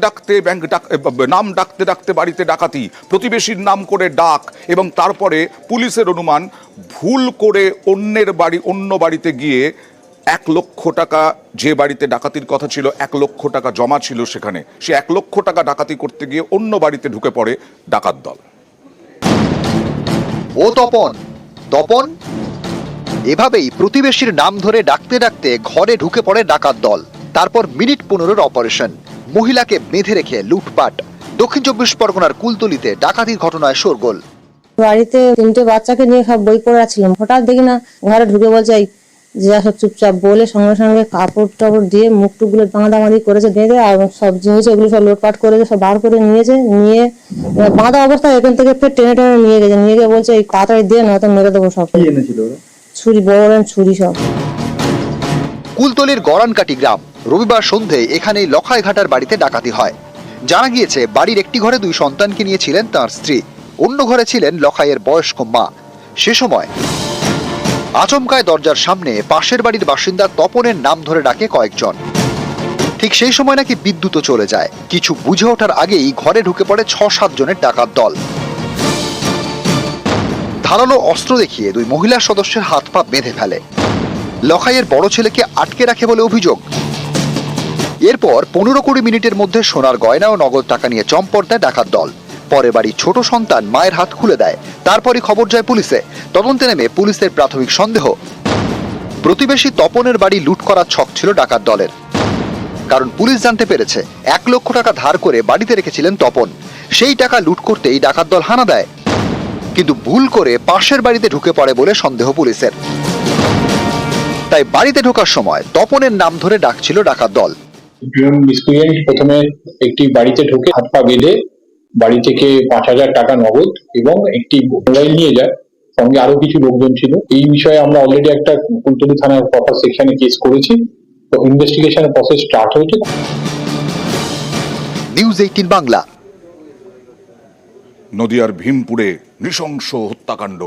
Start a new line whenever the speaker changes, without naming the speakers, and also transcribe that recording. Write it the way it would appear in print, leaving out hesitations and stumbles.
ডাকতে ডাকতে নাম ডাকতে ডাকতে বাড়িতে ডাকাতি, প্রতিবেশীর নাম করে ডাক, এবং তারপরে পুলিশের অনুমান ভুল করে অন্য বাড়িতে গিয়ে 1,00,000 টাকা, যে বাড়িতে ডাকাতির কথা ছিল 1,00,000 টাকা জমা ছিল সেখানে, সে 1,00,000 টাকা ডাকাতি করতে গিয়ে অন্য বাড়িতে ঢুকে পড়ে ডাকাত দল।
ও তপন এভাবেই প্রতিবেশীর নাম ধরে ডাকতে ডাকতে ঘরে ঢুকে পড়ে ডাকাত দল। তারপর মিনিট 15 অপারেশন, মহিলাকে বেঁধে রেখে লুটপাট। দক্ষিণ 24 পরগনার কুলতলিতে ডাকাতির ঘটনায় শোরগোল।
বাড়িতে 3টে বাচ্চাকে নিয়ে সব বই পড়ে রাখছিলাম, হঠাৎ দেখি না ঘরে ঢুকে বলছে এই যা সব চুপচাপ, বলে সঙ্গে সঙ্গে কাপড় টাপড় দিয়ে মুখ টুকগুলো বাঁধাবাঁধি করেছে, বেঁধে আর সব জিনিস এগুলো সব লোটপাট করেছে, সব বার করে নিয়ে বাঁধা অবস্থায় এখান থেকে ফের টেনে টেনে নিয়ে গিয়ে বলছে এই তাড়াতাড়ি দিয়ে না তো মেরে দেবো সব। ছুরি, বড় ছুরি সব।
কুলতলির গড়ানকাটি গ্রাম। রবিবার সন্ধে এখানেই লখাই ঘাটার বাড়িতে ডাকাতি হয়। জানা গিয়েছে বাড়ির একটি ঘরে 2 সন্তানকে নিয়ে ছিলেন তার স্ত্রী, অন্য ঘরে ছিলেন লখাইয়ের বয়স্ক মা। সে সময় আচমকায় দরজার সামনে পাশের বাড়ির বাসিন্দা তপনের নাম ধরে ডাকে কয়েকজন। ঠিক সেই সময় নাকি বিদ্যুৎও চলে যায়। কিছু বুঝে ওঠার আগেই ঘরে ঢুকে পড়ে 6-7 জনের ডাকাত দল। ধারালো অস্ত্র দেখিয়ে 2 মহিলা সদস্যের হাত পা বেঁধে ফেলে। লখাইয়ের বড় ছেলেকে আটকে রাখে বলে অভিযোগ। এরপর 15-20 মিনিটের মধ্যে সোনার গয়না ও নগদ টাকা নিয়ে চম্পট দেয় ডাকাত দল। পরে বাড়ির ছোট সন্তান মায়ের হাত খুলে দেয়। তারপরই খবর যায় পুলিশে। তদন্তে নেমে পুলিশের প্রাথমিক সন্দেহ, প্রতিবেশী তপনের বাড়ি লুট করার ছক ছিল ডাকাত দলের। কারণ পুলিশ জানতে পেরেছে 1,00,000 টাকা ধার করে বাড়িতে রেখেছিলেন তপন। সেই টাকা লুট করতেই ডাকাত দল হানা দেয়, কিন্তু ভুল করে পাশের বাড়িতে ঢুকে পড়ে বলে সন্দেহ পুলিশের। তাই বাড়িতে ঢোকার সময় তপনের নাম ধরে ডাকছিল ডাকাত দল।
প্রথমে একটি বাড়িতে ঢুকে হাত পা বেঁধে বাড়ি থেকে 5,000 টাকা নগদ এবং একটি মোবাইল নিয়ে যায়, সঙ্গে আরো কিছু লোকজন ছিল। এই বিষয়ে আমরা অলরেডি একটা কুলতলি থানার প্রপার সেকশনে কেস করেছি, তো ইনভেস্টিগেশনের প্রসেস স্টার্ট হয়েছে।
নিউজ 18 বাংলা।
নদিয়ার ভীমপুরে নৃশংস হত্যাকাণ্ড।